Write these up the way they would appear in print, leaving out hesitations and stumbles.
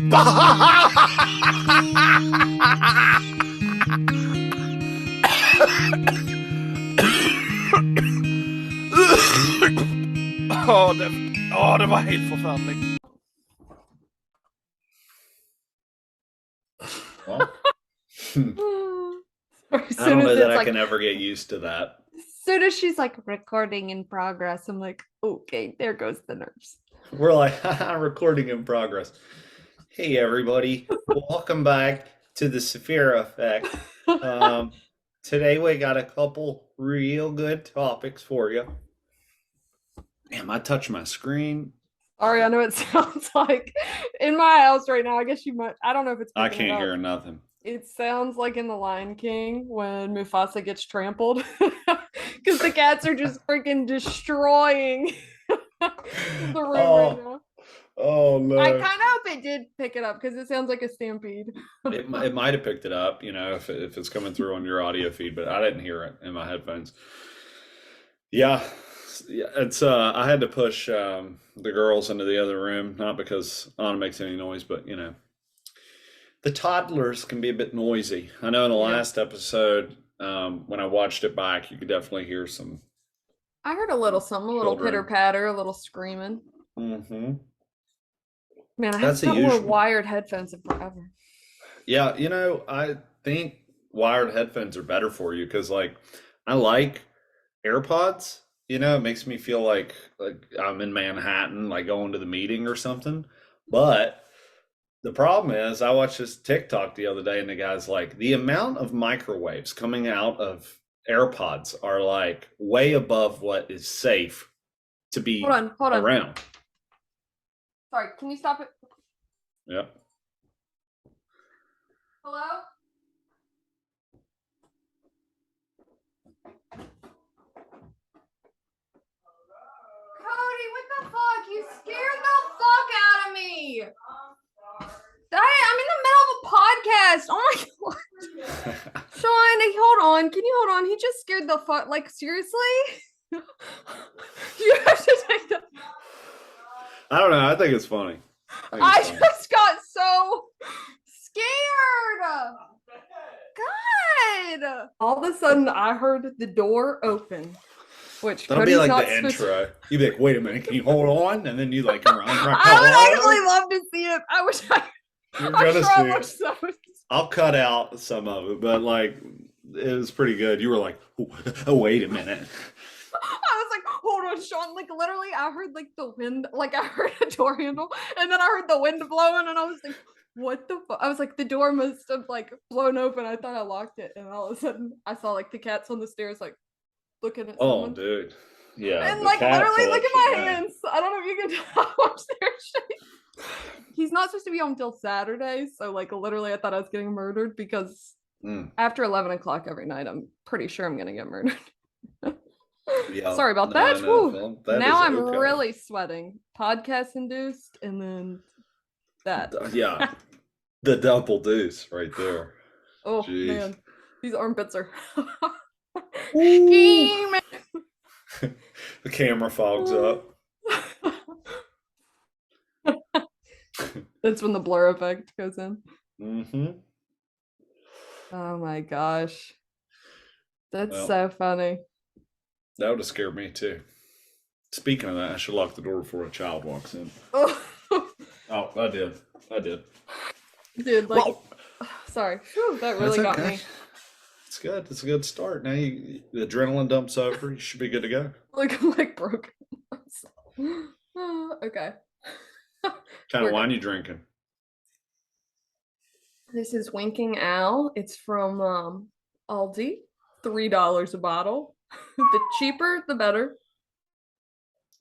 Det var helt forfærdeligt. Well, I don't know that I can ever get used to that. As soon as she's like recording in progress, I'm like, okay, there goes the nerves. We're like, recording in progress. Hey, everybody. Welcome back to the Soffera Effect. Today we got a couple real good topics for you. Damn, I touched my screen. Sorry, I know it sounds like in my house right now. I guess you might. I don't know if it's. I can't hear nothing. It sounds like in The Lion King when Mufasa gets trampled because the cats are just freaking destroying the room right now. Oh no! I kind of hope it did pick it up because it sounds like a stampede. It might have picked it up, you know, if it's coming through on your audio feed, but I didn't hear it in my headphones. Yeah, it's I had to push the girls into the other room, not because Anna makes any noise, but you know, the toddlers can be a bit noisy. I know in the last episode, when I watched it back, you could definitely hear some. I heard a little something, a little pitter patter, a little screaming. Mm-hmm. Man, I haven't got more wired headphones in forever. Yeah, you know, I think wired headphones are better for you because, like, I like AirPods. You know, it makes me feel like I'm in Manhattan, like going to the meeting or something. But the problem is, I watched this TikTok the other day, and the guy's like, the amount of microwaves coming out of AirPods are like way above what is safe to be hold on. Around. Sorry, can you stop it? Yep. Hello? Cody, what the fuck? You scared the fuck out of me. I'm in the middle of a podcast. Oh my god. Sean, hold on. Can you hold on? He just scared the fuck. Like, seriously? You have to take the. I don't know. I think it's funny. I just got so scared. God. All of a sudden, I heard the door open. Which that'll be like the intro. You'd be like, wait a minute, can you hold on? And then you like run. I would actually love to see it. I wish You're gonna see it. I'll cut out some of it, but like it was pretty good. You were like, oh, wait a minute. I was like, hold on, Sean. Like literally, I heard like the wind, like I heard a door handle, and then I heard the wind blowing, and I was like, what the fuck? I was like, the door must have like blown open. I thought I locked it, and all of a sudden, I saw like the cats on the stairs, like looking at someone. Oh, dude. Yeah. And like literally, look at my hands. I don't know if you can tell how much they're shaking. He's not supposed to be home until Saturday, so like literally, I thought I was getting murdered because after 11 o'clock every night, I'm pretty sure I'm gonna get murdered. Yeah, sorry about that. That now I'm really sweating. Podcast induced, and then that. Yeah, the double deuce right there. Oh man, these armpits are. The camera fogs up. That's when the blur effect goes in. Mm-hmm. Oh my gosh, that's so funny. That would have scared me too. Speaking of that, I should lock the door before a child walks in. Oh, I did. Dude, like, sorry. Whew, that really got me. It's good. It's a good start. Now the adrenaline dumps over. You should be good to go. Like I'm like broken. Okay. Kind of wine you drinking? This is Winking Owl. It's from Aldi. $3 a bottle. The cheaper, the better.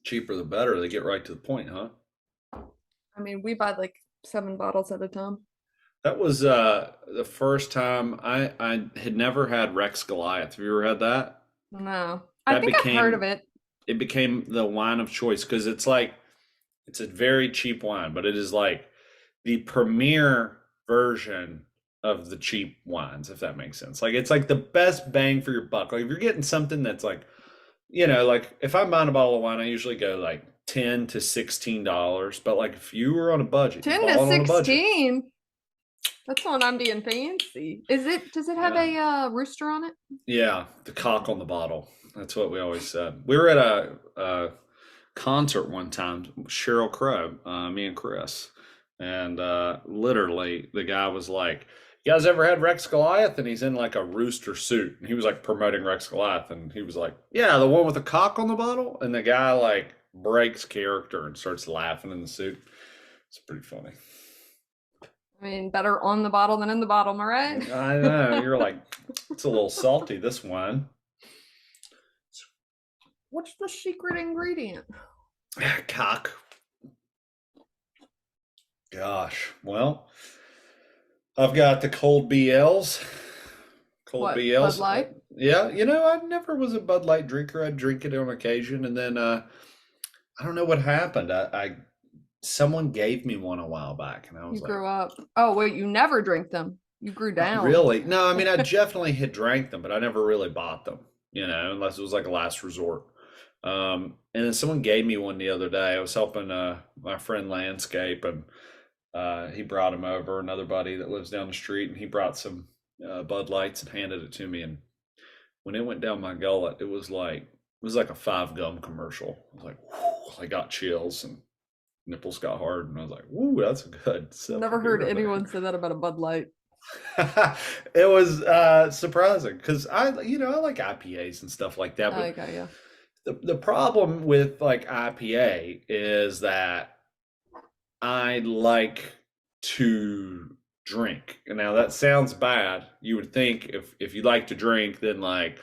Cheaper, the better. They get right to the point, huh? I mean, we buy like 7 bottles at a time. That was the first time I had never had Rex Goliath. Have you ever had that? No. I think I've heard of it. It became the wine of choice because it's a very cheap wine, but it is like the premier version of the cheap wines, if that makes sense. Like it's like the best bang for your buck. Like if you're getting something that's like, you know, like if I'm buying a bottle of wine, I usually go like $10 to $16. But like if you were on a budget, 10 to 16. That's when I'm being fancy. Does it have a rooster on it? Yeah, the cock on the bottle. That's what we always said. We were at a concert one time, Sheryl Crow, me and Chris, and literally the guy was like, "You guys ever had Rex Goliath?" And he's in like a rooster suit, and he was like promoting Rex Goliath, and he was like, "Yeah, the one with the cock on the bottle." And the guy like breaks character and starts laughing in the suit. It's pretty funny. I mean, better on the bottle than in the bottle, am I right? I know. You're like, it's a little salty, this wine. What's the secret ingredient? Cock. Gosh. Well, I've got the cold BLs. BLs. Bud Light? Yeah. I never was a Bud Light drinker. I'd drink it on occasion. And then I don't know what happened. Someone gave me one a while back, and I was like, grew up. Oh, wait, you never drank them. You grew down. Really? No, I mean, I definitely had drank them, but I never really bought them, unless it was like a last resort. And then someone gave me one the other day. I was helping my friend landscape, and he brought them over, another buddy that lives down the street, and he brought some Bud Lights and handed it to me. And when it went down my gullet, it was like a 5-gum commercial. I was like, whew, I got chills and nipples got hard, and I was like, "Ooh, that's good." Never heard anyone say that about a Bud Light. It was surprising because I like IPAs and stuff like that. But okay, yeah. The problem with like IPA is that I like to drink, and now that sounds bad. You would think if you like to drink, then like,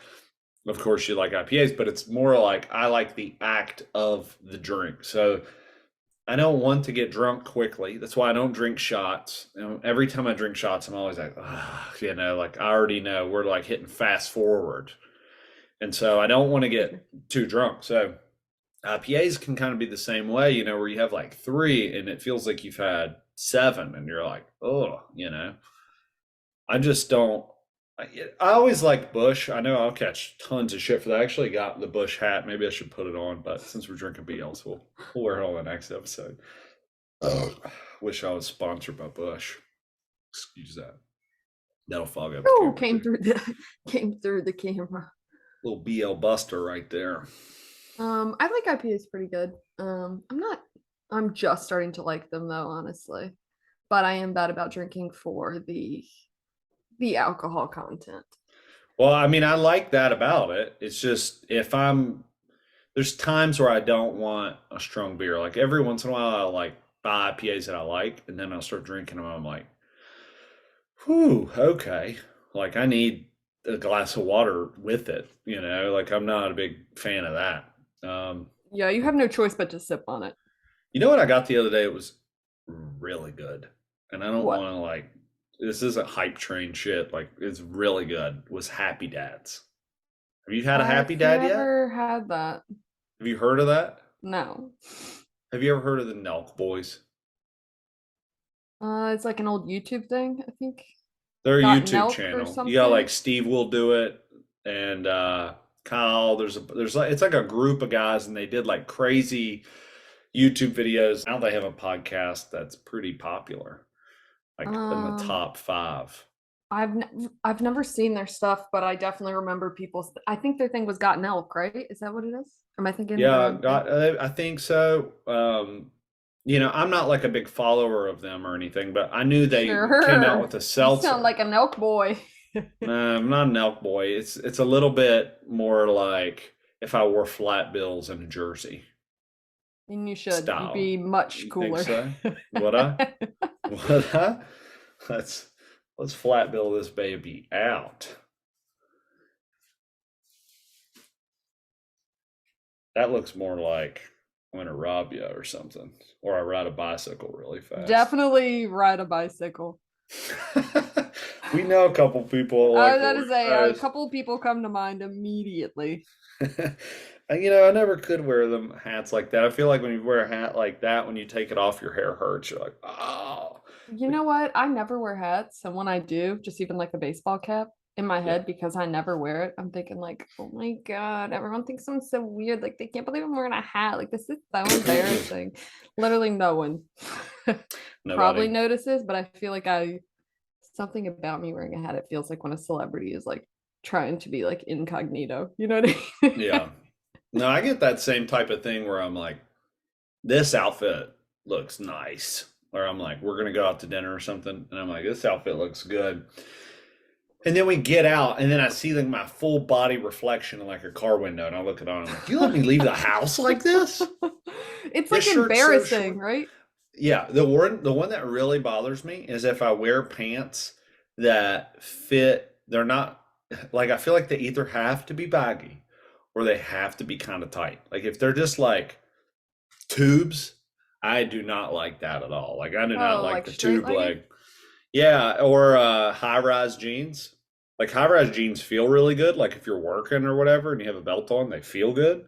of course you like IPAs, but it's more like I like the act of the drink. So I don't want to get drunk quickly. That's why I don't drink shots. Every time I drink shots, I'm always like, like I already know we're like hitting fast forward. And so I don't want to get too drunk. So IPAs can kind of be the same way, where you have like 3 and it feels like you've had 7 and you're like, I just don't. I always like Busch. I know I'll catch tons of shit for that. I actually got the Busch hat. Maybe I should put it on, but since we're drinking BLs, we'll wear it on the next episode. Wish I was sponsored by Busch. Excuse that. That'll fog up. Oh, came through the camera. Little BL buster right there. I like IPAs pretty good. I'm just starting to like them though, honestly. But I am bad about drinking for the alcohol content. Well, I mean, I like that about it. It's just there's times where I don't want a strong beer. Like every once in a while, I'll like buy IPAs that I like, and then I'll start drinking them. I'm like, whew, okay. Like I need a glass of water with it, like I'm not a big fan of that. Yeah, you have no choice but to sip on it. You know what I got the other day? It was really good. And I don't want to like, this isn't hype train shit. Like it's really good. Was Happy Dads. Have you had a Happy Dad yet? I've never had that. Have you heard of that? No. Have you ever heard of the Nelk Boys? It's like an old YouTube thing, I think. They're a YouTube channel. You got like Steve will do it, and Kyle. It's like a group of guys, and they did like crazy YouTube videos. Now they have a podcast that's pretty popular, like in the top 5. I've never seen their stuff, but I definitely remember I think their thing was Got Nelk, right? Is that what it is? Am I thinking? Yeah, I think so. I'm not like a big follower of them or anything, but I knew they came out with a seltzer. You sound like a Nelk boy. I'm not an Nelk boy. It's a little bit more like if I wore flat bills in a jersey. And you should. You'd be much cooler. Think so? Would I? Would I? Let's flat bill this baby out. That looks more like I'm gonna rob you or something, or I ride a bicycle really fast. Definitely ride a bicycle. We know a couple people. A couple people come to mind immediately. I never could wear them hats like that. I feel like when you wear a hat like that, when you take it off, your hair hurts. You're like, oh. You know what? I never wear hats, and when I do, just even like a baseball cap, in my head because I never wear it. I'm thinking like, oh my God, everyone thinks I'm so weird. Like they can't believe I'm wearing a hat. Like this is so embarrassing. Literally no one probably Nobody. notices, but I feel like something about me wearing a hat, it feels like when a celebrity is like trying to be like incognito. You know what I mean? Yeah. No, I get that same type of thing where I'm like, this outfit looks nice. Or I'm like, we're gonna go out to dinner or something, and I'm like, this outfit looks good. And then we get out, and then I see like my full body reflection in like a car window, and I look at it on. I'm like, you let me leave the house like this? It's This like shirt's so embarrassing, short. right? Yeah, the one that really bothers me is if I wear pants that fit. They're not like I feel like they either have to be baggy or they have to be kind of tight. Like if they're just like tubes, I do not like that at all. Like I do not Oh, like like the straight tube legged? leg. Yeah, or high-rise jeans. Like high-rise jeans feel really good. Like if you're working or whatever and you have a belt on, they feel good.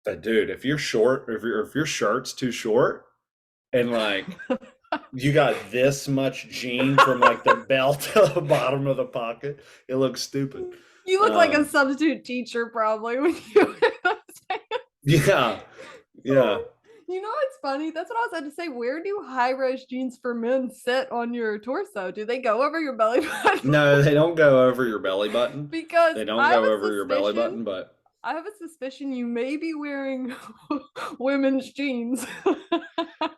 But dude, if you're short, if your shirt's too short and like you got this much jean from like the belt to the bottom of the pocket, it looks stupid. You look like a Um, substitute teacher probably when you wear those pants. yeah, yeah. You know what's funny? That's what I was about to say. Where do high-rise jeans for men sit on your torso? Do they go over your belly button? No, they don't go over your belly button. Because They don't I have go a over your belly suspicion. button, but I have a suspicion you may be wearing women's jeans.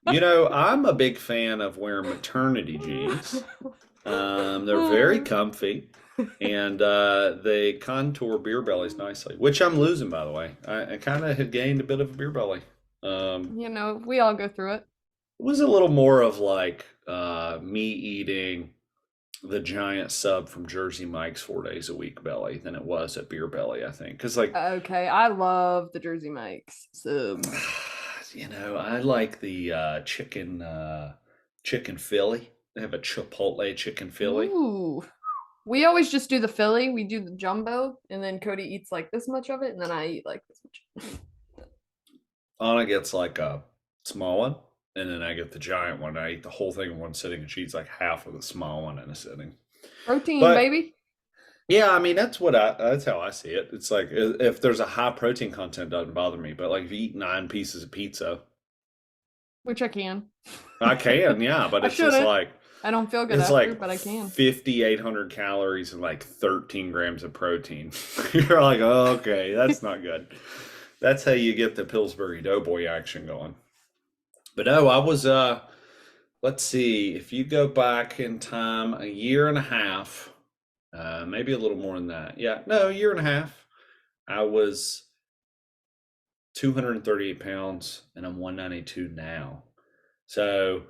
I'm a big fan of wearing maternity jeans. They're very comfy and they contour beer bellies nicely, which I'm losing, by the way. I kind of had gained a bit of a beer belly. You know, we all go through it. It was a little more of like me eating the giant sub from Jersey Mike's 4 days a week belly than it was at beer belly, I think. Because, like, Okay, I love the Jersey Mike's subs. I like the chicken Philly. They have a Chipotle chicken Philly. Ooh. We always just do the Philly. We do the jumbo, and then Cody eats like this much of it, and then I eat like this much. Anna gets like a small one, and then I get the giant one. I eat the whole thing in one sitting, and she eats like half of the small one in a sitting. Protein, But baby. yeah, I mean that's how I see it. It's like if there's a high protein content, it doesn't bother me. But like if you eat 9 pieces of pizza, Which I can. I can, yeah, but I it's just shouldn't. like I don't feel good it's after, like but I can. 5,800 calories and like 13 grams of protein. You're like, oh, okay, that's not good. That's how you get the Pillsbury Doughboy action going. But no, I was let's see, if you go back in time a year and a half, maybe a little more than that. Yeah, no, a year and a half. I was 238 pounds and I'm 192 now. So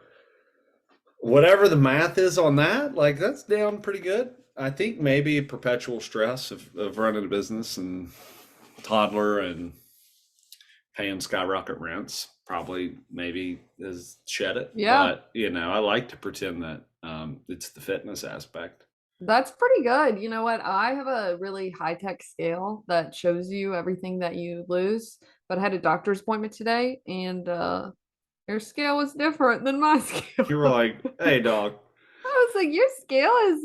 whatever the math is on that, like that's down pretty good. I think maybe perpetual stress of running a business and toddler and paying skyrocket rents probably maybe has shed it. Yeah. But I like to pretend that it's the fitness aspect. That's pretty good. You know what? I have a really high-tech scale that shows you everything that you lose. But I had a doctor's appointment today, and your scale was different than my You were scale. like, hey dog. I was like, your scale is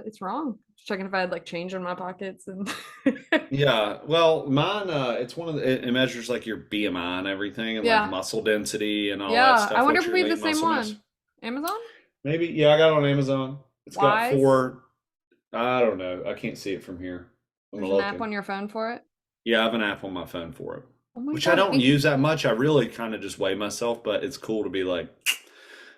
it's wrong. Just checking if I had like change in my pockets and Yeah, well, mine it's one of it measures like your BMI and everything and like yeah. muscle density and all that Yeah. I stuff, wonder what if your we have the lean same muscle mass. one. Amazon? Maybe, yeah, I got it on Amazon. It's got Wise? four. I don't know. I can't see it from here. I'm There's an app looking. on your phone for it. Yeah, I have an app on my phone for it, Oh my which I God. don't use that much. I really kind of just weigh myself, but it's cool to be like,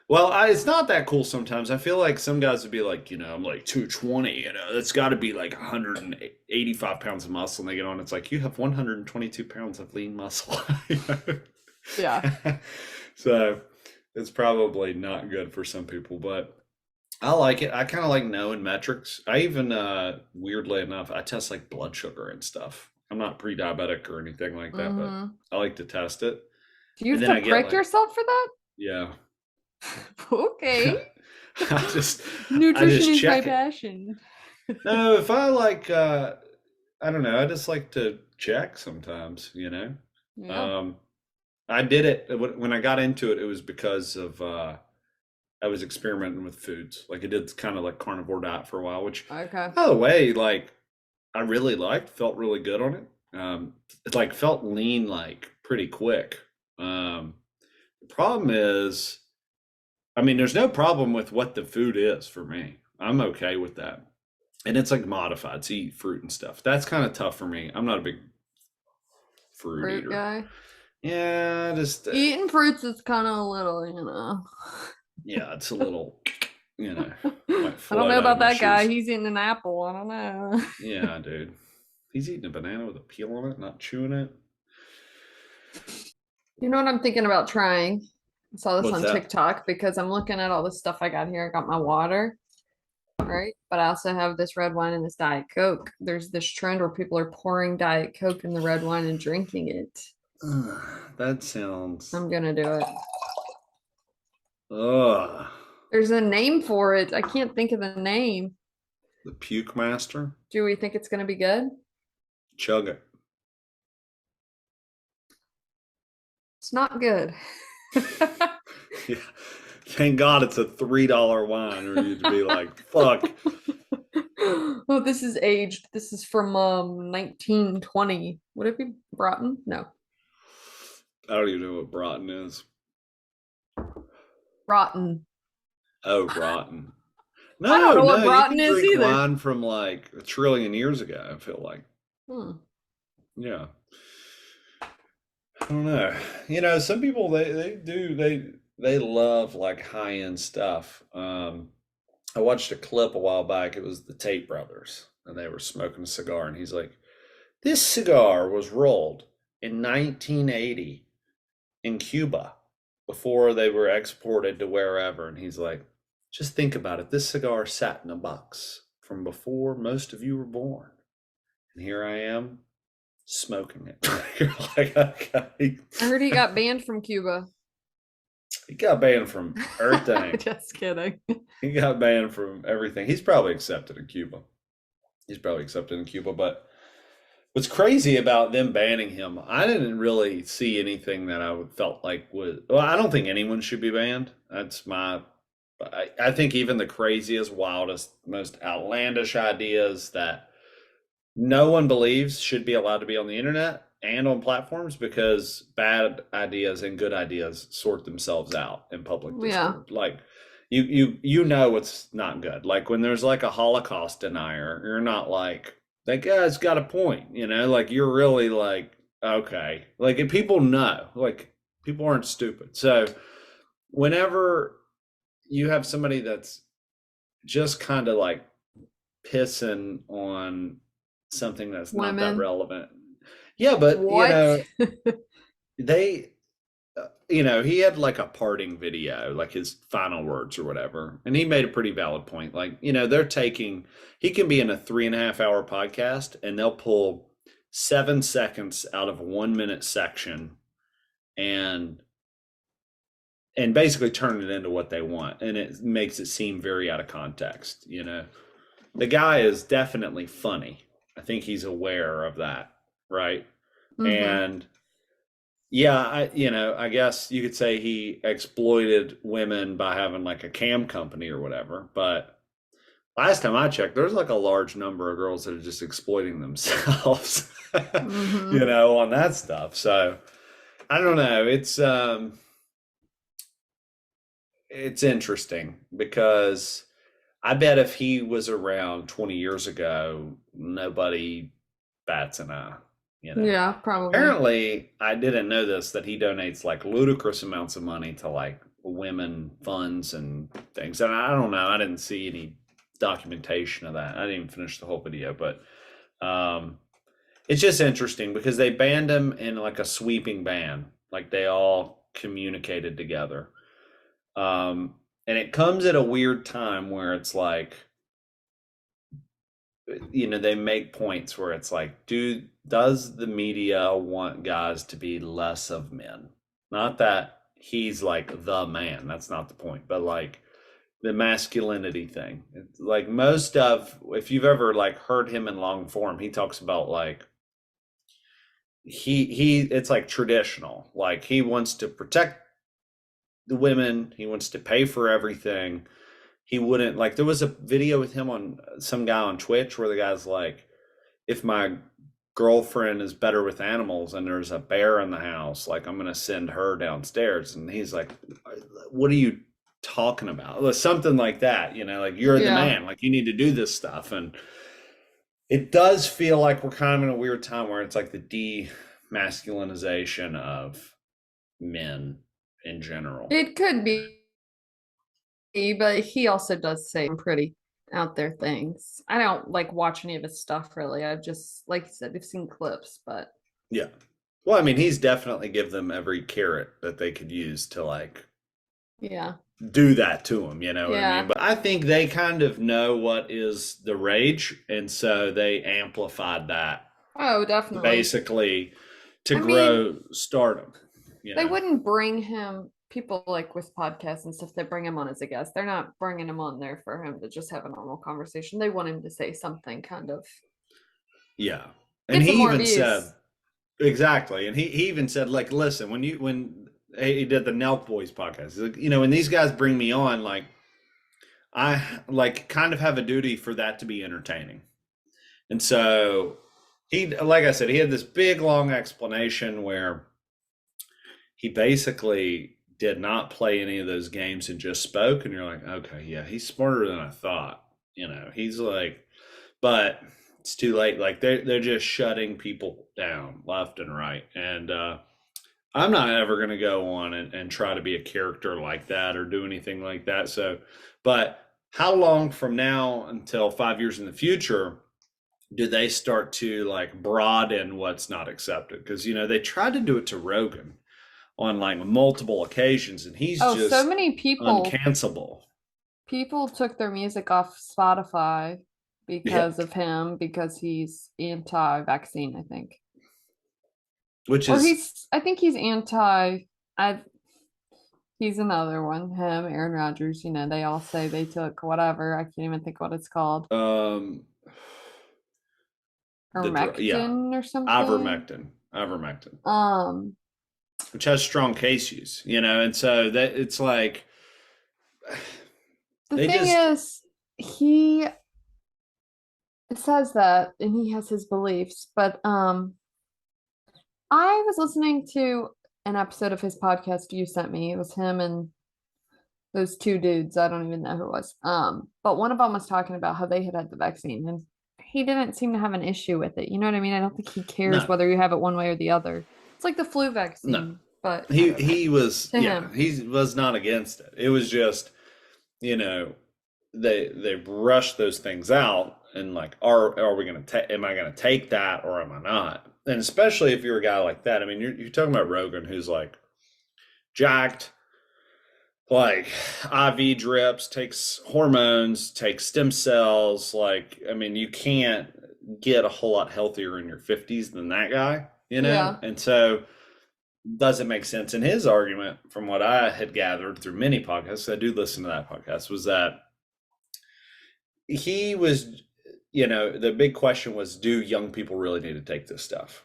well, it's not that cool sometimes. I feel like some guys would be like, I'm like 220, that's got to be like 185 pounds of muscle. And they get on, it's like, you have 122 pounds of lean muscle. Yeah. So it's probably not good for some people, but I like it. I kind of like knowing metrics. I even, weirdly enough, I test like blood sugar and stuff. I'm not pre-diabetic or anything like that, but Mm-hmm. I like to test it. Do you And have then to I get prick like, yourself for that? yeah. Okay. I just Nutrition is my check it. passion. No, if I like, I don't know. I just like to check sometimes. Yeah. I did it when I got into it. It was because of I was experimenting with foods. Like I did kind of like carnivore diet for a while, which Okay. by the way, like I really liked, felt really good on it. It like felt lean like pretty quick. The problem is, I mean, there's no problem with what the food is for me. I'm okay with that. And it's like modified, so you eat fruit and stuff. That's kind of tough for me. I'm not a big fruit eater. Guy. Yeah, just eating fruits is kind of a little, Yeah, it's a little, I don't know about that guy. He's eating an apple. I don't know. Yeah, dude. He's eating a banana with a peel on it, not chewing it. You know what I'm thinking about trying? I saw this What's on that? TikTok because I'm looking at all the stuff I got here. I got my water, right? But I also have this red wine and this Diet Coke. There's this trend where people are pouring Diet Coke in the red wine and drinking it. That sounds. I'm gonna do it. Ugh. There's a name for it. I can't think of the name. The Puke Master? Do we think it's gonna be good? Chug it. It's not good. Yeah. Thank God it's a $3 wine, or you'd be like, fuck. Oh, this is aged. This is from 1920. Would it be Broughton? No. I don't even know what Broughton is. Rotten. Oh, Broughton. I don't know what Broughton you can is drink either. wine from like a trillion years ago, I feel like. Yeah. I don't know. Some people they love like high-end stuff. I watched a clip a while back. It was the Tate brothers, and they were smoking a cigar, and he's like, "This cigar was rolled in 1980 in Cuba before they were exported to wherever." And he's like, "Just think about it. This cigar sat in a box from before most of you were born, and here I am smoking it." You're like, okay. I heard he got banned from Cuba. He got banned from everything. Just kidding. He got banned from everything. He's probably accepted in Cuba. But what's crazy about them banning him, I didn't really see anything that I felt like was. Well, I don't think anyone should be banned. I think even the craziest, wildest, most outlandish ideas that no one believes should be allowed to be on the internet and on platforms, because bad ideas and good ideas sort themselves out in public discourse. Like you know what's not good. Like when there's like a Holocaust denier, you're not like, that guy's got a point, like you're really like, okay. Like if people know, like people aren't stupid. So whenever you have somebody that's just kind of like pissing on something that's not that relevant. Yeah, but what? They he had like a parting video, like his final words or whatever, and he made a pretty valid point. Like, he can be in a 3.5-hour podcast and they'll pull 7 seconds out of a 1-minute section and basically turn it into what they want, and it makes it seem very out of context. The guy is definitely funny. I think he's aware of that, right? Mm-hmm. And yeah, I guess you could say he exploited women by having like a cam company or whatever. But last time I checked, there's like a large number of girls that are just exploiting themselves, mm-hmm. On that stuff. So I don't know. It's interesting because I bet if he was around 20 years ago, nobody bats an eye. Yeah, probably. Apparently, I didn't know this, that he donates like ludicrous amounts of money to like women funds and things. And I don't know. I didn't see any documentation of that. I didn't even finish the whole video, but it's just interesting because they banned him in like a sweeping ban. Like they all communicated together. And it comes at a weird time where it's like, they make points where it's like, does the media want guys to be less of men? Not that he's like the man, that's not the point, but like the masculinity thing. It's like if you've ever like heard him in long form, he talks about like, it's like traditional, like he wants to protect the women. He wants to pay for everything. He wouldn't like. There was a video with him on some guy on Twitch where the guy's like, if my girlfriend is better with animals and there's a bear in the house, like I'm gonna send her downstairs. And he's like, what are you talking about? Something like that, like you're the man, like you need to do this stuff. And it does feel like we're kind of in a weird time where it's like the demasculinization of men in general. It could be, but he also does say some pretty out there things. I don't like watch any of his stuff really. I've just, like you said, I've seen clips, but yeah. Well, I mean, he's definitely give them every carrot that they could use to like do that to him, what I mean? But I think they kind of know what is the rage, and so they amplified that. Oh, definitely. Basically to grow stardom. They wouldn't bring him people like with podcasts and stuff. They bring him on as a guest. They're not bringing him on there for him to just have a normal conversation. They want him to say something kind of. Yeah. And he even said, exactly. And he even said, like, listen, when he did the Nelk Boys podcast, he's like, when these guys bring me on, like, I like kind of have a duty for that to be entertaining. And so he, like I said, he had this big long explanation where he basically did not play any of those games and just spoke. And you're like, okay, yeah, he's smarter than I thought. He's like, but it's too late. Like they're just shutting people down left and right. And I'm not ever going to go on and try to be a character like that or do anything like that. So, but how long from now until 5 years in the future do they start to like broaden what's not accepted? Because, they tried to do it to Rogan on like multiple occasions, and he's just so many people uncancelable. People took their music off Spotify because of him, because he's anti-vaccine, I think. I think he's he's another one. Him, Aaron Rodgers, they all say they took whatever. I can't even think what it's called. Ivermectin or something. Ivermectin. Which has strong case use, and so that it's like the thing is, he says that and he has his beliefs, but I was listening to an episode of his podcast you sent me. It was him and those two dudes. I don't even know who it was. But one of them was talking about how they had the vaccine, and he didn't seem to have an issue with it. You know what I mean? I don't think he cares whether you have it one way or the other. It's like the flu vaccine. No. But he was he was not against it. It was just, they rushed those things out, and like, are we going to am I going to take that or am I not? And especially if you're a guy like that. I mean, you're talking about Rogan, who's like jacked, like IV drips, takes hormones, takes stem cells. Like, I mean, you can't get a whole lot healthier in your 50s than that guy, And so doesn't make sense. And his argument, from what I had gathered through many podcasts, I do listen to that podcast, was that he was, the big question was, do young people really need to take this stuff?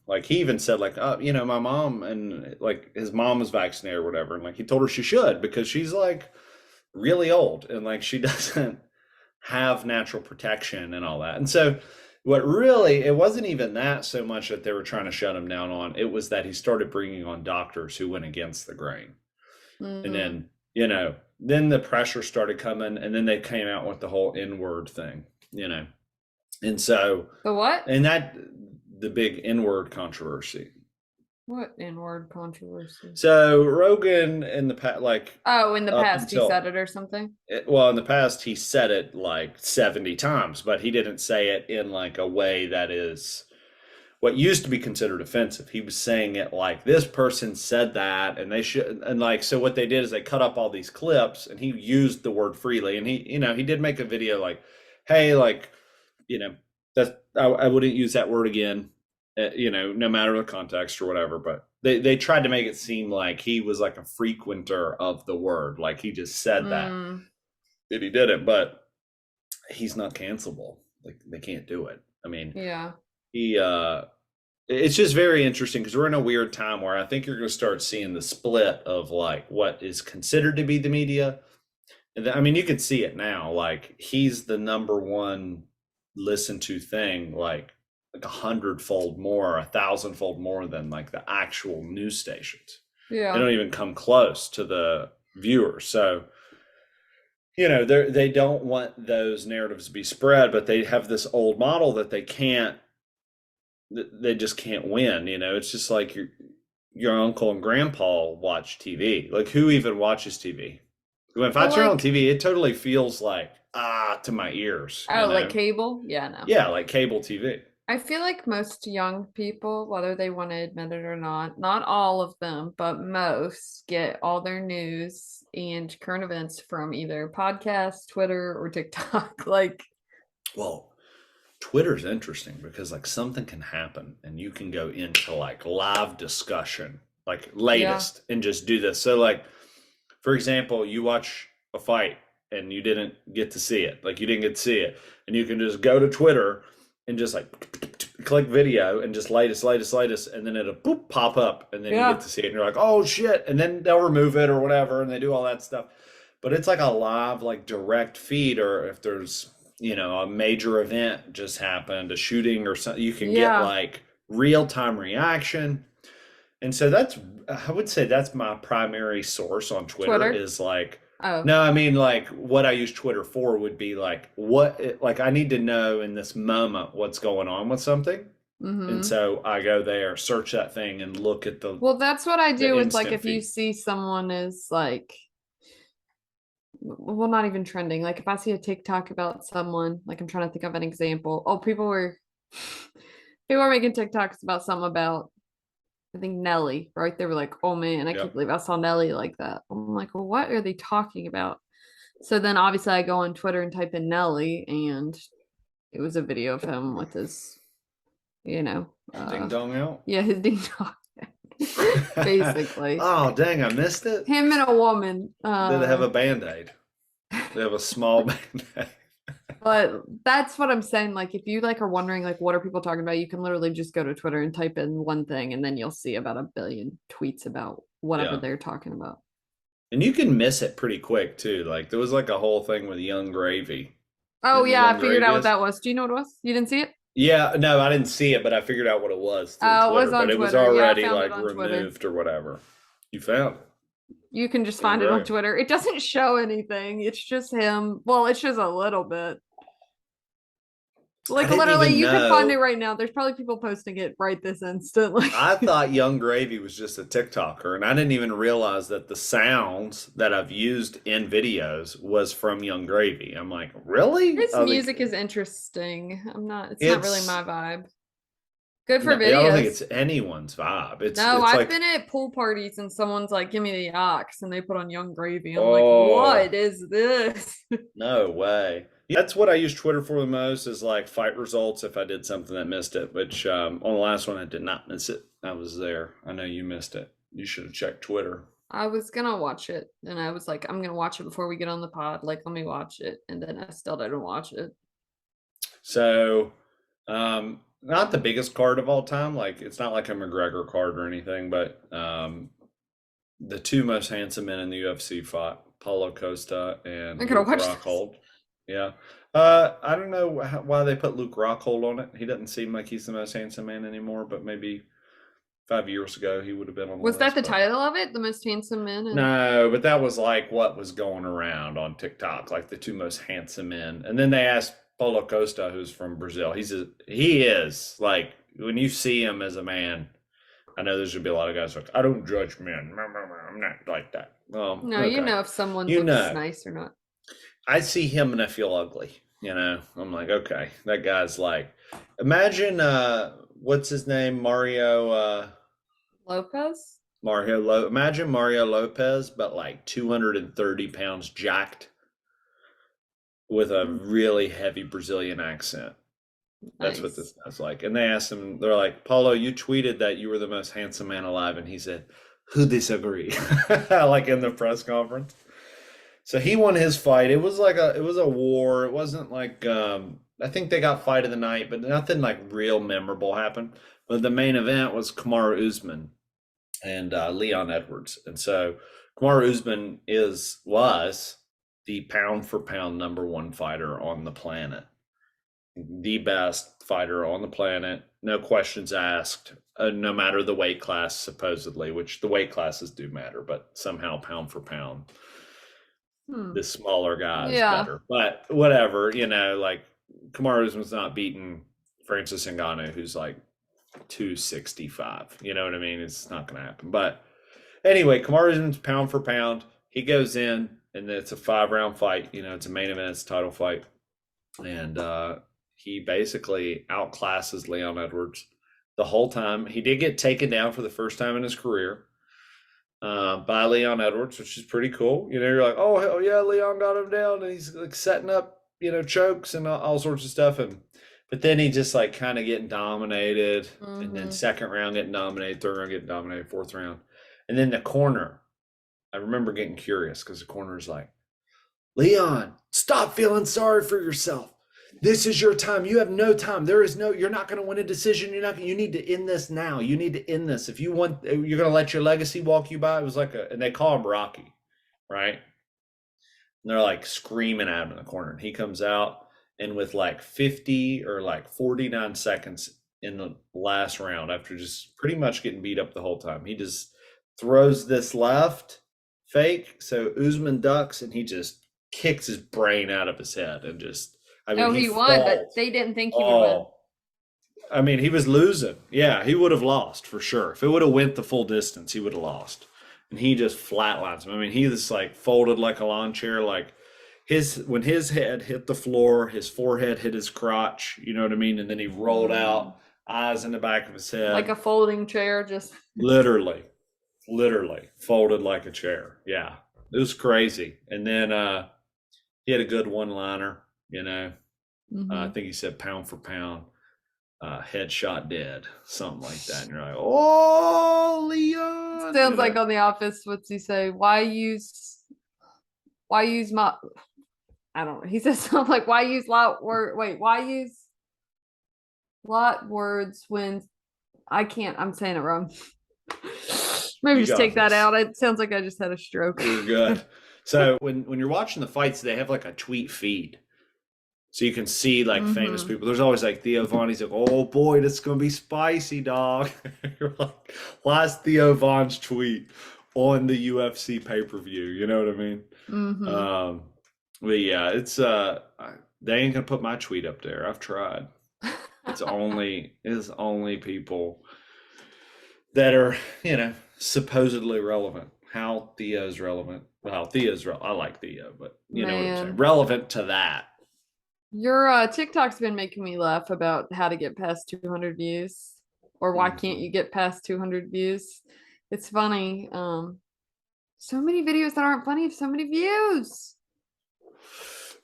Like he even said like, my mom, and like his mom was vaccinated or whatever. And like, he told her she should, because she's like really old and like, she doesn't have natural protection and all that. And so it wasn't even that so much that they were trying to shut him down on. It was that he started bringing on doctors who went against the grain. Mm-hmm. And then, then the pressure started coming, and then they came out with the whole N-word thing, And so the what? And the big N-word controversy. What N-word controversy? So Rogan in the past, in the past he said it or something? In the past he said it like 70 times, but he didn't say it in like a way that is what used to be considered offensive. He was saying it like, this person said that, and they should, and like, so what they did is they cut up all these clips, and he used the word freely. And he, he did make a video like, hey, like, that's, I wouldn't use that word again. No matter the context or whatever, but they tried to make it seem like he was like a frequenter of the word, like he just said that and he did it, but he's not cancelable. Like they can't do it. I mean, yeah, he it's just very interesting because we're in a weird time where I think you're going to start seeing the split of like what is considered to be the media. And I mean, you can see it now. Like he's the number one listened to thing, like 100-fold more, 1,000-fold more than like the actual news stations. Yeah. They don't even come close to the viewers. So, they don't want those narratives to be spread, but they have this old model that they just can't win. It's just like your uncle and grandpa watch TV. Like who even watches TV? If I turn on TV, it totally feels like to my ears. Oh, like cable? Yeah, no. Yeah, like cable TV. I feel like most young people, whether they want to admit it or not all of them, but most get all their news and current events from either podcasts, Twitter, or TikTok. Well, Twitter's interesting because like something can happen and you can go into like live discussion, like latest, and just do this. So like, for example, you watch a fight and you didn't get to see it. Like you didn't get to see it. And you can just go to Twitter and just like click video and just latest. And then it'll pop up and then you get to see it. And you're like, oh shit. And then they'll remove it or whatever. And they do all that stuff. But it's like a live, like direct feed, or if there's, a major event just happened, a shooting or something, you can get like real-time reaction. And so I would say that's my primary source on Twitter. Is like, no, I mean like what I use Twitter for would be like I need to know in this moment what's going on with something. Mm-hmm. And so I go there, search that thing and look at well, that's what I do with like, if you see someone is like, well, not even trending. Like if I see a TikTok about someone, like I'm trying to think of an example. Oh, people were making TikToks about something about, I think Nelly, right? They were like, oh man, I can't believe I saw Nelly like that. I'm like, well, what are they talking about? So then obviously I go on Twitter and type in Nelly, and it was a video of him with his, ding dong out. Yeah, his ding dong. Basically. Oh dang, I missed it. Him and a woman. Did they have a band-aid? They have a small band-aid. But that's what I'm saying. Like, if you like are wondering, like, what are people talking about? You can literally just go to Twitter and type in one thing, and then you'll see about 1 billion tweets about whatever they're talking about. And you can miss it pretty quick too. Like there was like a whole thing with Young Gravy. Oh yeah, I figured out what that was. Do you know what it was? You didn't see it? Yeah, no, I didn't see it, but I figured out what it was. Oh, it was on Twitter. But it was already like removed or whatever. You found it. You can just find it on Twitter. It doesn't show anything. It's just him. Well, it shows a little bit. Like literally, you can find it right now. There's probably people posting it right this instant. I thought Young Gravy was just a TikToker, and I didn't even realize that the sounds that I've used in videos was from Young Gravy. I'm like, really? His music is interesting. It's not really my vibe. Good for videos. I don't think it's anyone's vibe. I've been at pool parties and someone's like, give me the ox, and they put on Young Gravy. I'm like, what is this? No way. That's what I use Twitter for the most, is like fight results if I did something that missed it, which on the last one I did not miss it. I was there. I know you missed it. You should have checked Twitter. I was going to watch it, and I was like, I'm going to watch it before we get on the pod. Like, let me watch it. And then I still didn't watch it. So, not the biggest card of all time. Like, it's not like a McGregor card or anything, but the two most handsome men in the UFC fought, Paulo Costa and Luke Rockhold. Yeah. I don't know why they put Luke Rockhold on it. He doesn't seem like he's the most handsome man anymore, but maybe 5 years ago he would have been on the list. Was that the title of it? The most handsome men? No, but that was like what was going around on TikTok, like the two most handsome men. And then they asked Paulo Costa, who's from Brazil. He is like, when you see him as a man, I know there's gonna be a lot of guys like, I don't judge men. I'm not like that. Well, no, okay. You know if someone looks nice or not. I see him and I feel ugly. I'm like, okay, that guy's like, imagine what's his name, Mario Lopez. Imagine Mario Lopez, but like 230 pounds, jacked, with a really heavy Brazilian accent. That's what this guy's like. And they asked him, they're like, Paulo, you tweeted that you were the most handsome man alive, and he said, who disagree? Like in the press conference. So he won his fight. It was a war. It wasn't like I think they got fight of the night, but nothing like real memorable happened. But the main event was Kamaru Usman and Leon Edwards. And so Kamaru Usman was the pound for pound number one fighter on the planet, the best fighter on the planet, no questions asked, no matter the weight class, supposedly, which the weight classes do matter, but somehow pound for pound, the smaller guy is better. But whatever, like Kamaru Usman's not beating Francis Ngannou, who's like 265. You know what I mean? It's not going to happen. But anyway, Kamaru Usman's pound for pound. He goes in, and it's a 5-round fight. It's a main event, it's a title fight. And he basically outclasses Leon Edwards the whole time. He did get taken down for the first time in his career by Leon Edwards, which is pretty cool. You're like, oh, hell yeah, Leon got him down, and he's like setting up, chokes and all sorts of stuff. But then he just like kind of getting dominated, and then second round getting dominated, third round getting dominated, fourth round. And then the corner, I remember getting curious because the corner's like, Leon, stop feeling sorry for yourself. This is your time. You have no time. You're not going to win a decision. You need to end this now. You need to end this. If you're going to let your legacy walk you by. It was like and they call him Rocky, right? And they're like screaming at him in the corner. And he comes out, and with like 50 or like 49 seconds in the last round, after just pretty much getting beat up the whole time, he just throws this left fake. So Usman ducks, and he just kicks his brain out of his head and just, he won, but they didn't think he would win. I mean, he was losing. Yeah, he would have lost for sure. If it would have went the full distance, he would have lost. And he just flatlines him. I mean, he just like folded like a lawn chair. Like when his head hit the floor, his forehead hit his crotch. You know what I mean? And then he rolled out, eyes in the back of his head. Like a folding chair, just. Literally folded like a chair. Yeah, it was crazy. And then he had a good one-liner. I think he said pound for pound, headshot dead, something like that. And you're like, oh, Leon. Sounds like on The Office. What's he say? Why use my? I don't know. He says something like, why use why use lot words when I can't? I'm saying it wrong. Maybe just take that out. It sounds like I just had a stroke. You're good. So when you're watching the fights, they have like a tweet feed. So you can see like famous people. There's always like Theo Von. He's like, oh boy, this is going to be spicy, dog. You're like, why is Theo Von's tweet on the UFC pay-per-view? You know what I mean? But yeah, it's they ain't going to put my tweet up there. I've tried. It's only people that are, supposedly relevant. How Theo's relevant. Well, I like Theo, but you know what I'm saying. Relevant to that. Your TikTok's been making me laugh about how to get past 200 views, or why can't you get past 200 views? It's funny. So many videos that aren't funny have so many views.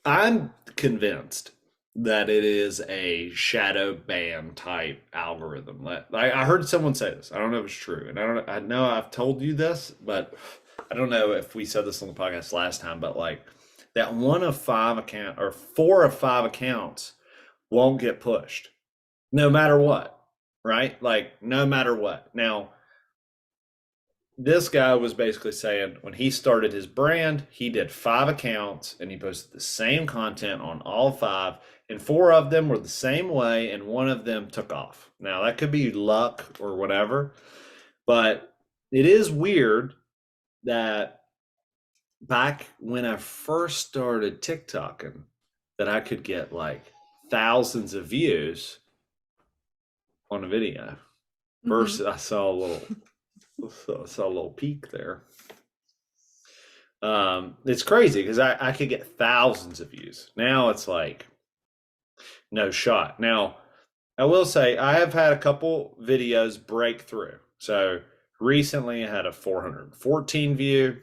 I'm convinced that it is a shadow ban type algorithm. I heard someone say this. I don't know if it's true, and I know I've told you this, but I don't know if we said this on the podcast last time. But like, that 1 of 5 account or 4 of 5 accounts won't get pushed no matter what, right? Like no matter what. Now, this guy was basically saying when he started his brand, he did 5 accounts and he posted the same content on all 5, and 4 of them were the same way and 1 of them took off. Now, that could be luck or whatever, but it is weird that back when I first started TikToking, that I could get like thousands of views on a video. First, I saw a little peak there. It's crazy because I could get thousands of views. Now it's like no shot. Now, I will say I have had a couple videos break through. So recently I had a 414 view.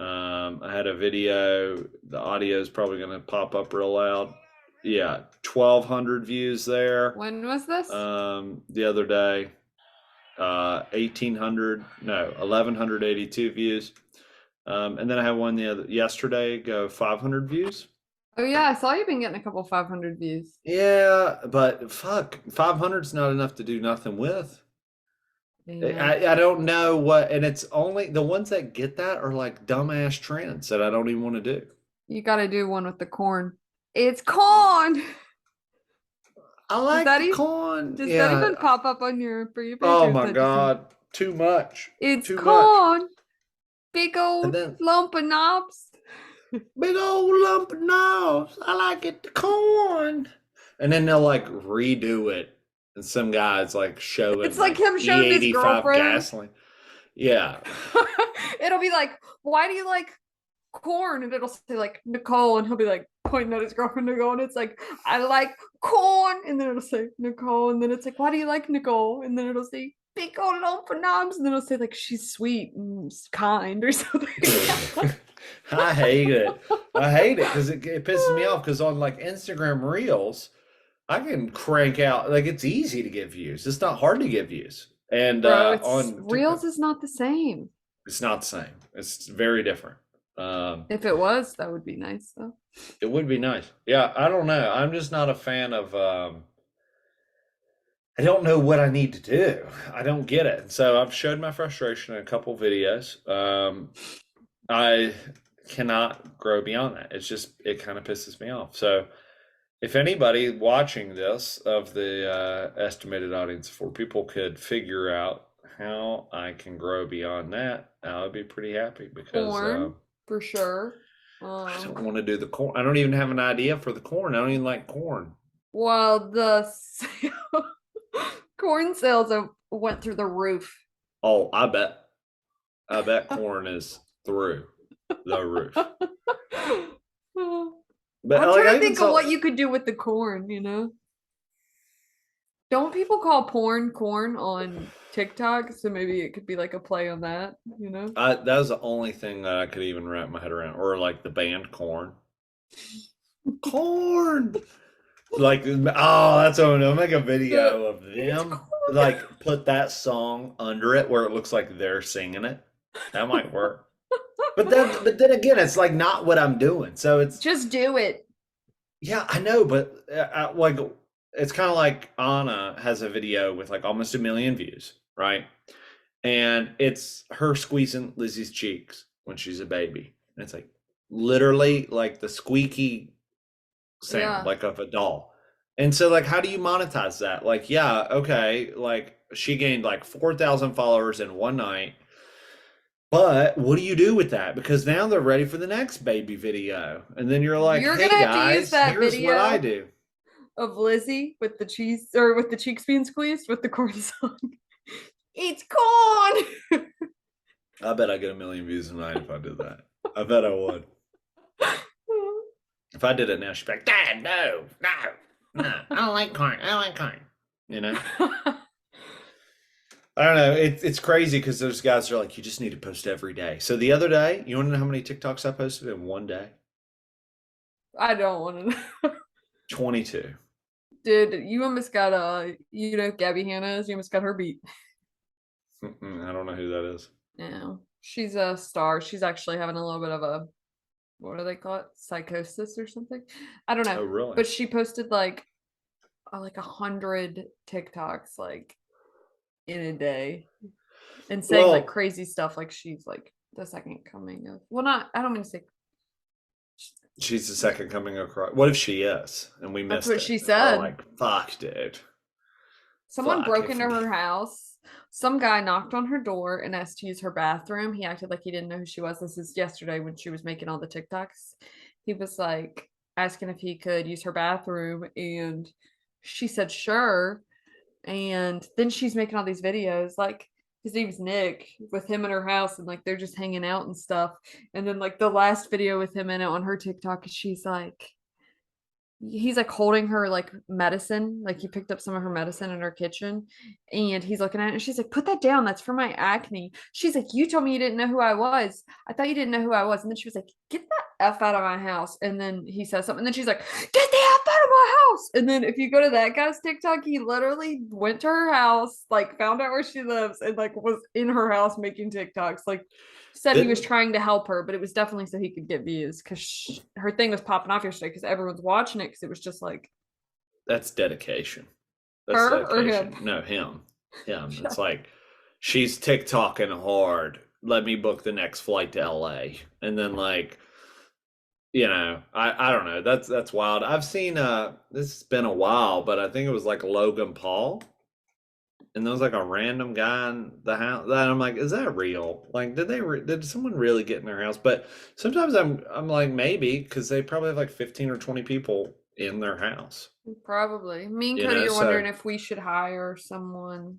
I had a video, the audio is probably going to pop up real loud. Yeah, 1,200 views there. When was this? The other day. 1,182 views. And then I had one yesterday go 500 views. Oh yeah, I saw you've been getting a couple 500 views. Yeah, but fuck, 500's not enough to do nothing with. Yeah. I don't know what, and it's only the ones that get that are like dumbass trends that I don't even want to do. You got to do one with the corn. It's corn. I Does like that the even corn. does that Yeah. even pop up on your for your page, Oh or is my that just me? God. Too much. It's Too much. corn. Big And old then lump of knobs. big old lump of nose. I like it the corn. And then they'll like redo it. And some guys like showing It's like like him showing his E85 girlfriend. gasoline. Yeah. It'll be like, why do you like corn? And it'll say like Nicole, and he'll be like pointing at his girlfriend Nicole, and it's like, I like corn, and then it'll say Nicole, and then it's like, why do you like Nicole? And then it'll say big old lump of knobs, and then it'll say like she's sweet and kind or something. I hate it. I hate it because it pisses me off because on like Instagram Reels, I can crank out like it's easy to get views. It's not hard to get views. And Bro, it's on Reels TikTok, is not the same. it's not the same. It's very different. If it was, that would be nice though. It would be nice. Yeah, I don't know. I'm just not a fan of I don't know what I need to do. I don't get it. And so I've showed my frustration in a couple videos. I cannot grow beyond that. It's just it kind of pisses me off. So if anybody watching this of the estimated audience of 4 people could figure out how I can grow beyond that, I would be pretty happy because Corn, for sure. I don't want to do the corn. I don't even have an idea for the corn. I don't even like corn. Well, the corn sales went through the roof. Oh, I bet corn is through the roof. But I'm like, trying I to even think of saw, what you could do with the corn, you know? Don't people call porn corn on TikTok? So maybe it could be like a play on that, you know? that was the only thing that I could even wrap my head around, or like the band Corn. Corn. Like, oh, that's what I'll make a video of them. Like, put that song under it where it looks like they're singing it. That might work. But then again, it's like not what I'm doing. So it's Just do it. yeah, I know, but like it's kind of like Anna has a video with like almost 1 million views, right? And it's her squeezing Lizzie's cheeks when she's a baby. And it's like literally like the squeaky sound, Yeah. like of a doll. And so, like, how do you monetize that? Like, yeah, okay, like she gained like 4,000 followers in one night. But what do you do with that? Because now they're ready for the next baby video. And then you're like, You're hey gonna have to use guys, that here's what I video do. of Lizzie with the cheese or with the cheeks being squeezed with the corn song. It's corn. I bet I get 1 million views a night if I did that. I bet I would. If I did it now, she'd be like, Dad, no, I don't like corn. I don't like corn. You know? I don't know. It's crazy because those guys are like, you just need to post every day. So the other day, you want to know how many TikToks I posted in one day? I don't want to know. 22. Dude, you almost got you know Gabby Hanna is, you almost got her beat. I don't know who that is. No, she's a star. She's actually having a little bit of a, what do they call it? Psychosis or something? I don't know. Oh, really? But she posted like 100 TikToks like in a day and saying like crazy stuff like she's like the second coming of, well, not, I don't mean to say she's the second coming of Christ. What if she is? And we missed it. that's what she said. Like, fuck, dude. Someone broke into her house. Some guy knocked on her door and asked to use her bathroom. He acted like he didn't know who she was. This is yesterday when she was making all the TikToks. He was like asking if he could use her bathroom, and she said sure. And then she's making all these videos, like his name's Nick, with him in her house, and like they're just hanging out and stuff. And then like the last video with him in it on her TikTok, she's like, he's like holding her like medicine, like he picked up some of her medicine in her kitchen, and he's looking at it and she's like, put that down, that's for my acne. She's like, you told me you didn't know who I was. I thought you didn't know who I was. And then she was like, get that F out of my house. And then he says something. And then she's like, get the F out of my house. And then if you go to that guy's TikTok, he literally went to her house, like found out where she lives and like was in her house making TikToks. Like said he was trying to help her, but it was definitely so he could get views because her thing was popping off yesterday because everyone's watching it because it was just like. That's dedication. That's her dedication. or him? No, him. It's like, she's TikToking hard. Let me book the next flight to LA. And then like, you know, I don't know. That's wild. I've seen this has been a while, but I think it was like Logan Paul. And there was like a random guy in the house that I'm like, is that real? Like, did someone really get in their house? But sometimes I'm like, maybe, because they probably have like 15 or 20 people in their house. Probably. Me and Cody are wondering if we should hire someone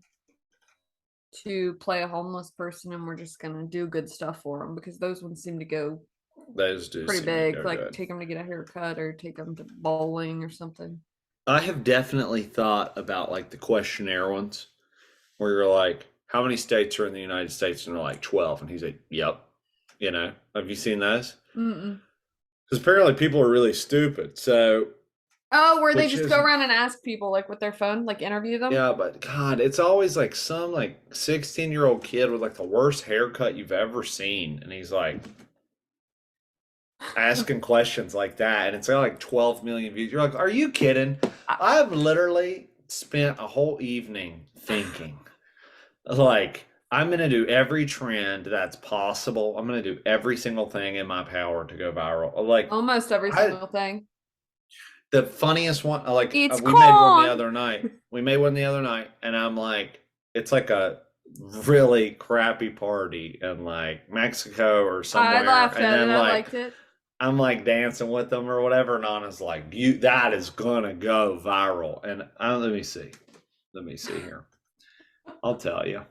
to play a homeless person and we're just gonna do good stuff for them because those ones seem to go those do pretty big. Like good. Take them to get a haircut or take them to bowling or something. I have definitely thought about like the questionnaire ones where you're like, how many states are in the United States? And they're like 12. And he's like, yep. You know, have you seen those? Because apparently people are really stupid. So. Oh, where they just go around and ask people like with their phone, like interview them? Yeah, but God, it's always like some like 16-year-old kid with like the worst haircut you've ever seen. And he's like asking questions like that. And it's got like 12 million views. You're like, are you kidding? I've literally spent a whole evening thinking like, I'm going to do every trend that's possible. I'm going to do every single thing in my power to go viral. Like almost every single thing. The funniest one, like we made one the other night, and I'm like, it's like a really crappy party in like Mexico or somewhere. I laughed at it. I liked it. I'm like dancing with them or whatever, and Anna's like, that is gonna go viral. And let me see here. I'll tell you.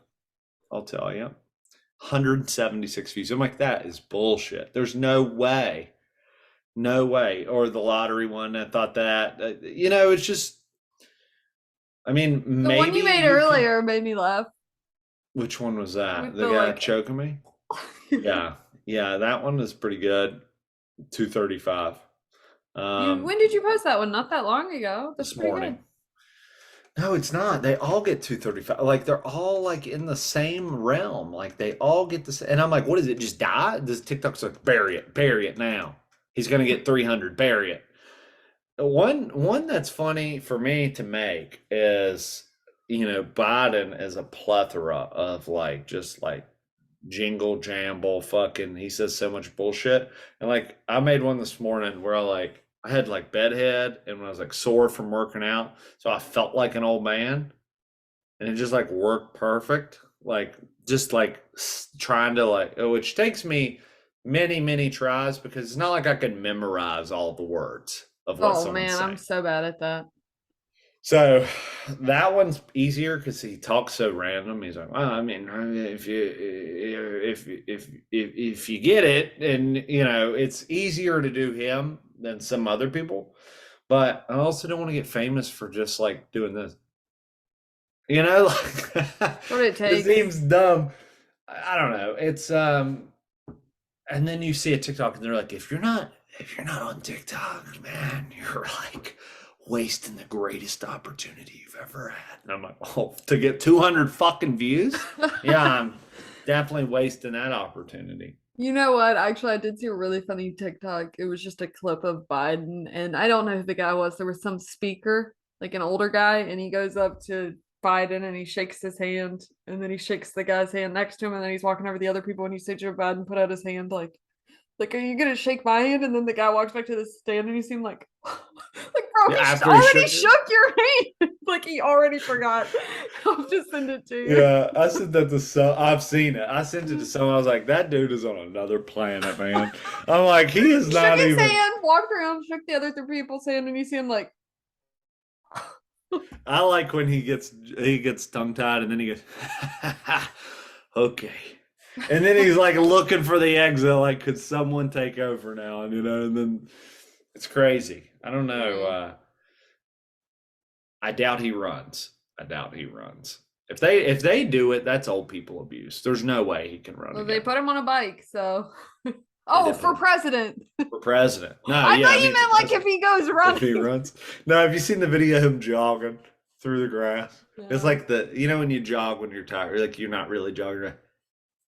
176 views. I'm like, that is bullshit. There's no way. No way. Or the lottery one, I thought that. You know, it's just, I mean, maybe. The one you made earlier made me laugh. Which one was that? The guy choking me? Yeah. Yeah, that one is pretty good. 235. When did you post that one? Not that long ago. This morning. Good. No, it's not. They all get 235. Like, they're all like in the same realm. Like, they all get the same. And I'm like, what is it? Just die? This TikTok's like, bury it now. He's going to get 300. Bury it. One that's funny for me to make is, you know, Biden is a plethora of like, just like jingle jamble fucking, he says so much bullshit. And like, I made one this morning where I had like bedhead and when I was like sore from working out. So I felt like an old man and it just like worked perfect. Like, just like trying to like, which takes me many tries because it's not like I can memorize all the words of what someone's saying. I'm so bad at that. So that one's easier because he talks so random. He's like, well, I mean, if you get it, and you know, it's easier to do him than some other people. But I also don't want to get famous for just like doing this. You know, like what it takes. It seems dumb. I don't know. It's and then you see a TikTok and they're like, if you're not on TikTok, man, you're like wasting the greatest opportunity you've ever had. And I'm like, oh, to get 200 fucking views? Yeah, I'm definitely wasting that opportunity. You know what? Actually, I did see a really funny TikTok. It was just a clip of Biden, and I don't know who the guy was. There was some speaker, like an older guy, and he goes up to Biden and he shakes his hand, and then he shakes the guy's hand next to him, and then he's walking over the other people, and he said, Joe Biden put out his hand like, are you gonna shake my hand? And then the guy walks back to the stand, and he seemed like, bro, he already shook your hand. Like he already forgot. I'll just send it to you. Yeah, I sent that to some. I've seen it. I sent it to someone. I was like, that dude is on another planet, man. I'm like, he is not shook even. His hand, walked around, shook the other 3 people's hand, and you see him like. I like when he gets tongue tied, and then he goes, okay. And then he's like looking for the exit, like, could someone take over now? And, you know, and then it's crazy. I don't know. I doubt he runs. If they do it, that's old people abuse. There's no way he can run. Well, they put him on a bike, so Oh, for president. For president. No, I thought you meant like if he goes running. If he runs. No, have you seen the video of him jogging through the grass? Yeah. It's like when you jog when you're tired, like you're not really jogging.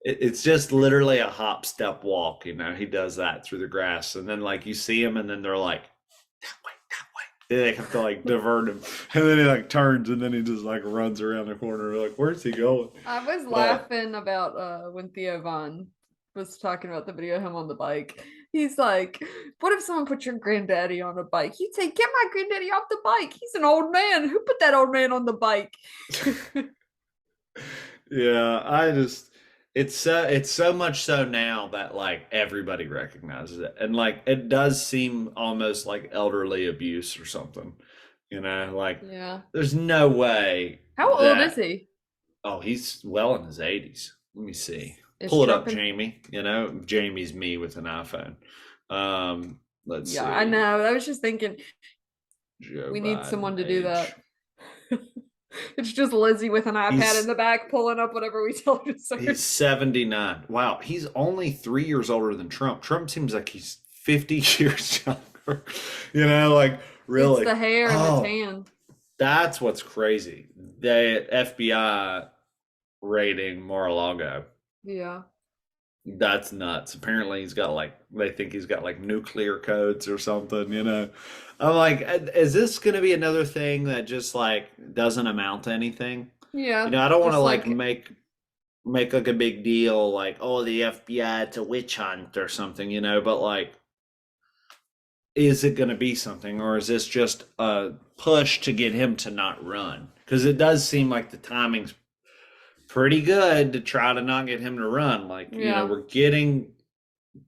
It's just literally a hop, step, walk. He does that through the grass. And then like you see him and then they're like, that way. They have to like divert him. And then he like turns and then he just like runs around the corner. Like, where's he going? I was laughing about when Theo Von was talking about the video of him on the bike. He's like, what if someone put your granddaddy on a bike? You'd say, get my granddaddy off the bike. He's an old man. Who put that old man on the bike? Yeah, it's so much so now that like everybody recognizes it. And like it does seem almost like elderly abuse or something. Like there's no way. How old is he? Oh, he's well in his 80s. Let me see. Pull it up, Jamie. Jamie's me with an iPhone. Let's see. Yeah, I know. I was just thinking we need someone to do that. It's just Lizzie with an iPad in the back pulling up whatever we tell her to search. He's 79. Wow, he's only 3 years older than Trump. Trump seems like he's 50 years younger. Like really. It's the hair and the tan. That's what's crazy. The FBI raiding Mar-a-Lago. Yeah. That's nuts. Apparently they think he's got like nuclear codes or something, I'm like, is this going to be another thing that just like doesn't amount to anything? Yeah. I don't want to like make like a big deal like, oh, the FBI, it's a witch hunt or something, but like, is it going to be something, or is this just a push to get him to not run? Because it does seem like the timing's pretty good to try to not get him to run. Like, we're getting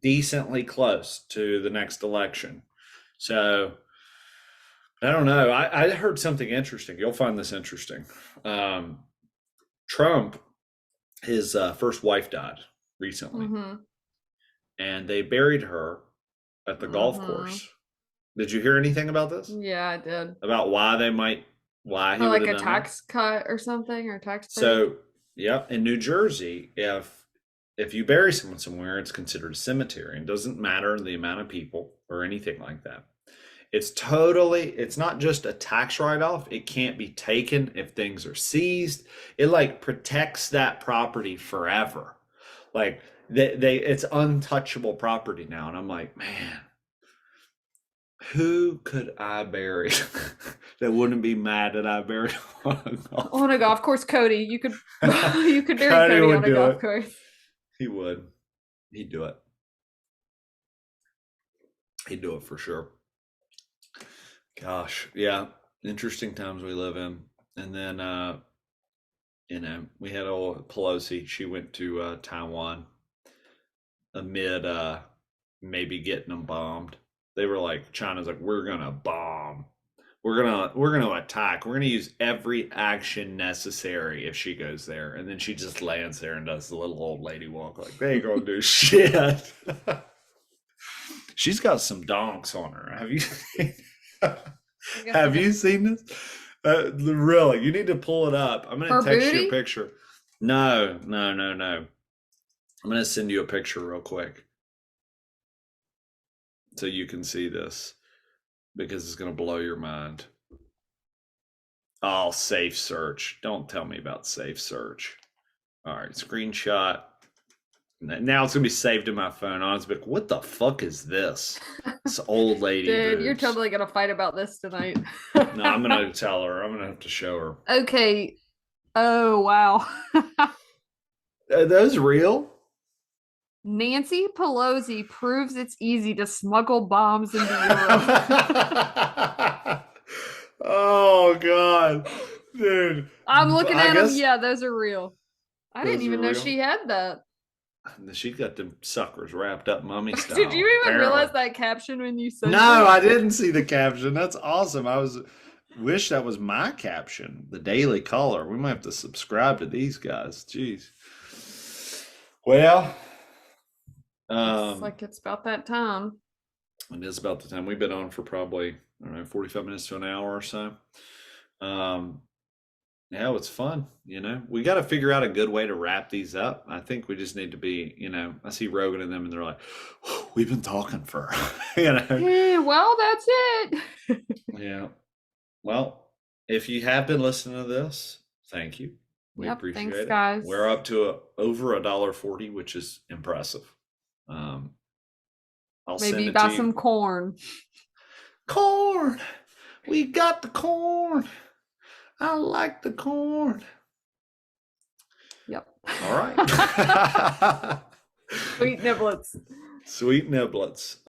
decently close to the next election. So I don't know. I heard something interesting. You'll find this interesting. Trump, his first wife died recently. Mm-hmm. And they buried her at the golf course. Did you hear anything about this? Yeah, I did. About why he like a tax cut or something, or tax break? So yeah, in New Jersey, if you bury someone somewhere, it's considered a cemetery, and doesn't matter the amount of people or anything like that. It's not just a tax write-off. It can't be taken if things are seized. It like protects that property forever. Like it's untouchable property now. And I'm like, man, who could I bury that wouldn't be mad that I buried on a golf course? Cody, you could bury Cody on a golf course. He would. He'd do it. He'd do it for sure. Gosh, yeah. Interesting times we live in. And then we had old Pelosi. She went to Taiwan amid maybe getting them bombed. They were like, China's like, we're gonna bomb, we're gonna attack, we're gonna use every action necessary if she goes there. And then she just lands there and does the little old lady walk, like they ain't gonna do shit. She's got some donks on her. Have you seen this? Really, you need to pull it up. I'm gonna text you a picture. No. I'm gonna send you a picture real quick so you can see this, because it's gonna blow your mind. Oh, safe search. Don't tell me about safe search. All right, screenshot. Now it's gonna be saved in my phone. Honestly, like, what the fuck is this? This old lady. Dude, you're totally gonna fight about this tonight. No, I'm gonna tell her. I'm gonna have to show her. Okay. Oh wow. Are those real? Nancy Pelosi proves it's easy to smuggle bombs into Europe. Oh god, dude. I'm looking at them. Yeah, those are real. I didn't even know she had that. She got them suckers wrapped up mummy style. Did you even realize that caption when you said No, I didn't see the caption. That's awesome. Wish that was my caption. The Daily Caller. We might have to subscribe to these guys. Jeez. Well, it's like it's about that time. It is about the time. We've been on for probably, 45 minutes to an hour or so. Yeah, it was fun. We got to figure out a good way to wrap these up. I think we just need to be, I see Rogan and them, and they're like, we've been talking for, Well, that's it. Yeah. Well, if you have been listening to this, thank you. We Yep, appreciate thanks, it. guys. We're up to over $1.40, which is impressive. I'll send Maybe it buy to you. some corn. Corn. We got the corn. I like the corn. Yep. All right. Sweet niblets. Sweet niblets.